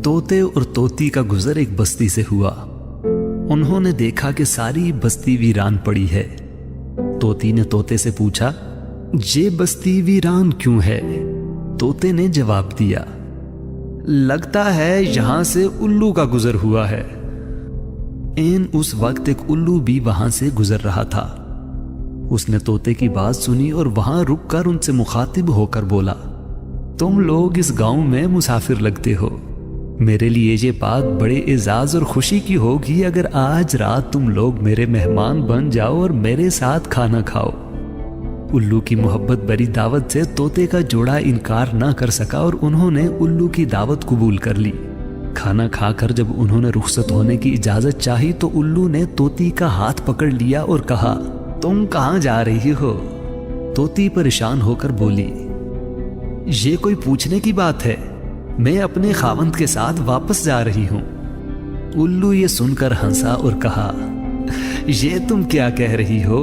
तोते और तोती का गुजर एक बस्ती से हुआ। उन्होंने देखा कि सारी बस्ती वीरान पड़ी है। तोती ने तोते से पूछा, ये बस्ती वीरान क्यों है? तोते ने जवाब दिया, लगता है यहां से उल्लू का गुजर हुआ है। ऐन उस वक्त एक उल्लू भी वहां से गुजर रहा था। उसने तोते की बात सुनी और वहां रुककर उनसे मुखातिब होकर बोला, तुम लोग इस गांव में मुसाफिर लगते हो। मेरे लिए ये बात बड़े एजाज और खुशी की होगी अगर आज रात तुम लोग मेरे मेहमान बन जाओ और मेरे साथ खाना खाओ। उल्लू की मोहब्बत भरी दावत से तोते का जोड़ा इनकार ना कर सका और उन्होंने उल्लू की दावत कबूल कर ली। खाना खाकर जब उन्होंने रुखसत होने की इजाजत चाही तो उल्लू ने तोती का हाथ पकड़ लिया और कहा, तुम कहां जा रही हो? तोती परेशान होकर बोली, ये कोई पूछने की बात है, मैं अपने खावंद के साथ वापस जा रही हूं। उल्लू ये सुनकर हंसा और कहा, ये तुम क्या कह रही हो?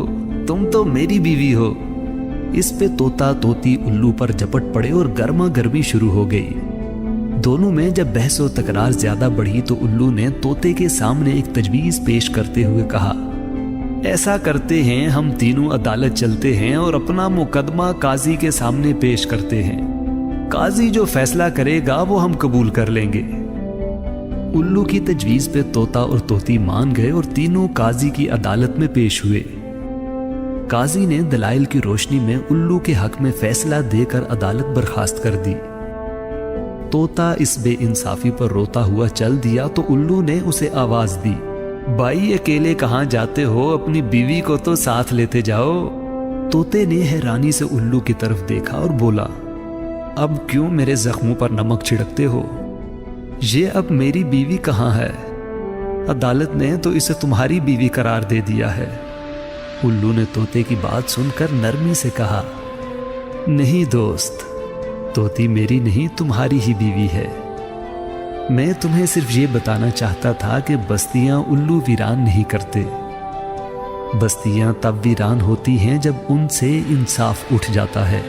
तुम तो मेरी बीवी हो। इस पे तोता तोती उल्लू पर झपट पड़े और गर्मा गर्मी शुरू हो गई। दोनों में जब बहस और तकरार ज्यादा बढ़ी तो उल्लू ने तोते के सामने एक तजवीज पेश करते हुए कहा, ऐसा करते हैं, हम तीनों अदालत चलते हैं और अपना मुकदमा काजी के सामने पेश करते हैं। काजी जो फैसला करेगा वो हम कबूल कर लेंगे। उल्लू की तजवीज पे तोता और तोती मान गए और तीनों काजी की अदालत में पेश हुए। काजी ने दलाइल की रोशनी में उल्लू के हक में फैसला देकर अदालत बर्खास्त कर दी। तोता इस बेइंसाफी पर रोता हुआ चल दिया तो उल्लू ने उसे आवाज दी, भाई अकेले कहां जाते हो? अपनी बीवी को तो साथ लेते जाओ। तोते ने हैरानी से उल्लू की तरफ देखा और बोला, अब क्यों मेरे जख्मों पर नमक छिड़कते हो? ये अब मेरी बीवी कहां है? अदालत ने तो इसे तुम्हारी बीवी करार दे दिया है। उल्लू ने तोते की बात सुनकर नरमी से कहा, नहीं दोस्त, तोती मेरी नहीं तुम्हारी ही बीवी है। मैं तुम्हें सिर्फ ये बताना चाहता था कि बस्तियां उल्लू वीरान नहीं करते। बस्तियां तब वीरान होती हैं जब उनसे इंसाफ उठ जाता है।